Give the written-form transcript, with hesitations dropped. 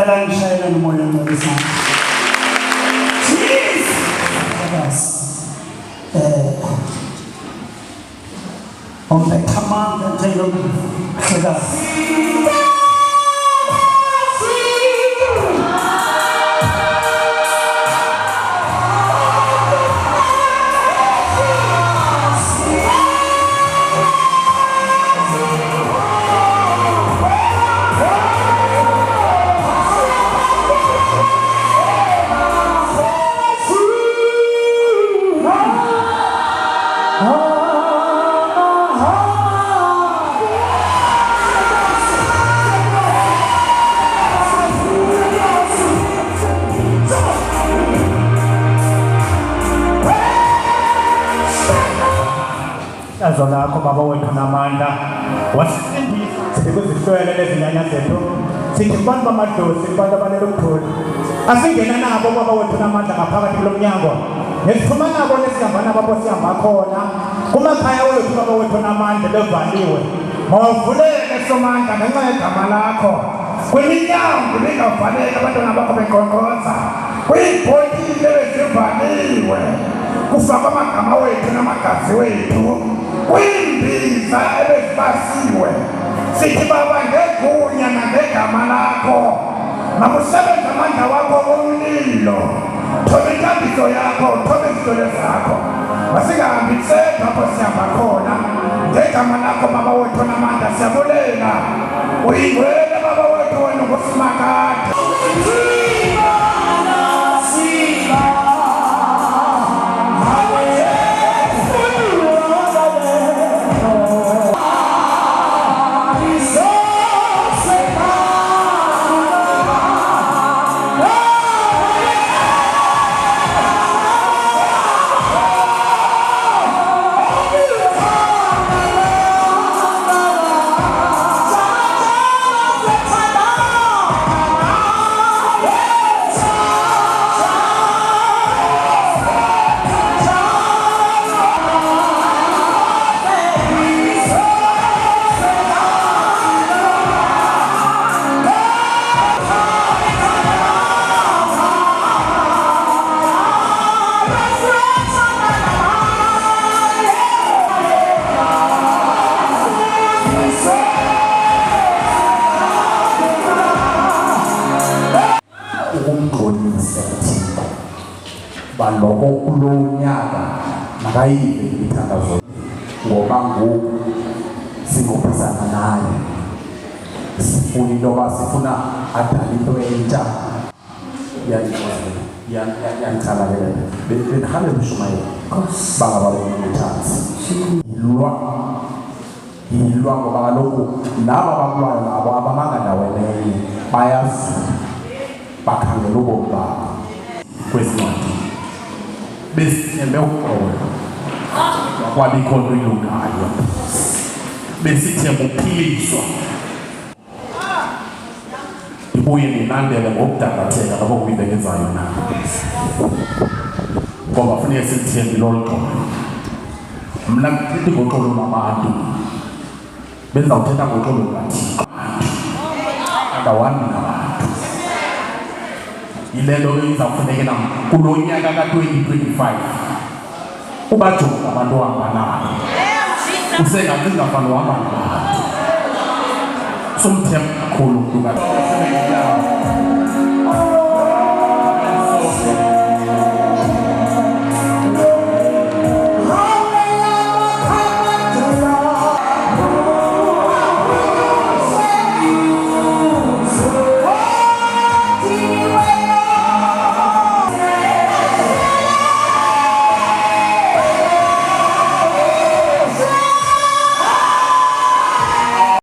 Cela ngishayela nomoya ongcolisana. On the command and take Azolakho baba wethu namandla wasifundisa sikuzihlwele lezinyanya zethu sithi abantu bamadlozi abantu abanele ukuthula asingena nabo baba wethu namandla ngaphakathi kulo mnyango nesiphuma nabo nesihamba nabo apho sihamba khona kumakhaya wethu baba wethu namandla bevaliwe mawuvuleke somandla ngenxa yegama lakho kwiminyango lingavaleki abantwana bakho benkqonkqoza kwiibhotile bezivaliwe kufakwa amagama wethu namagazi wethu kwimbiza ebezibasiwe sithi baba ngegunya nangegama lakho makusebenza amandla wakho omlilo thoba inkambiso yakho thoba izitolo zakho masingahambi sedwa apho sihamba khona ngegama lakho baba wethu namandla siyabulela uyingcwele baba wethu wena ngusimakade baloko kulo nyaka makayive ithandazo ngoba ngoku singophisana naye sifuna into yoba sifuna adala into entsha yandikhalalela bendihambe mshumayeli bangababona umthanzi yilwa ngoba kaloku naba bakulwayo nabo abamanga ndaweneyo bayazi bakhangela ubomi babo kwezincwadi besithembe ukuqola kwabikho nto ilungayo besithembe ukuphiliswa ndibuye ndilandele ngokudandatheka lapho kuyintekezayo na ngoba funeke silithembe lolu xolo mna ndithi ngoxolo lwabantu bendizawuthetha ngoxolo lukaThixo andawami nabantu yile nto izawufunekela kulo nyaka ka-2025 ubajonga abantu ohamba nabo usengathi ngafana uhamba nabantu somthemba kakhulu mntu kaThixo